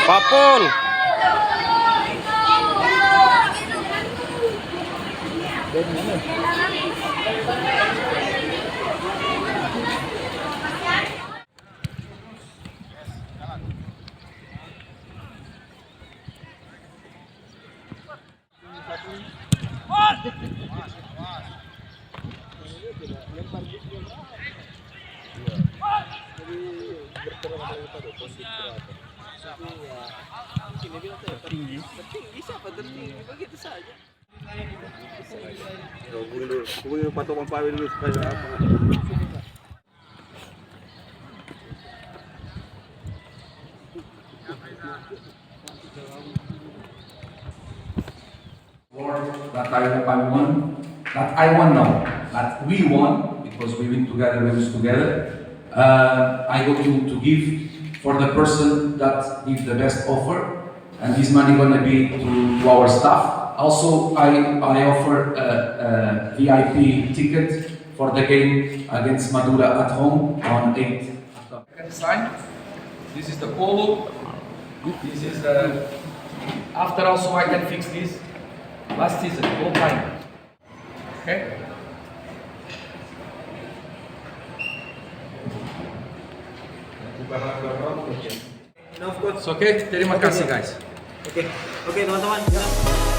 Papul. Tertinggi siapa tertinggi begitu saja. Hubungi Pak Pawe dulu supaya apa? That I won now, that we won because we win together, we lose together. I go to give for the person that gives the best offer, and this money gonna be to our staff. Also, I offer a VIP ticket for the game against Madura at home on 8th. Second sign. This is the polo. This is the. After also I can fix this. Last season, all time. Okay. Enough coach. It's okay. Terima kasih guys. Oke teman-teman.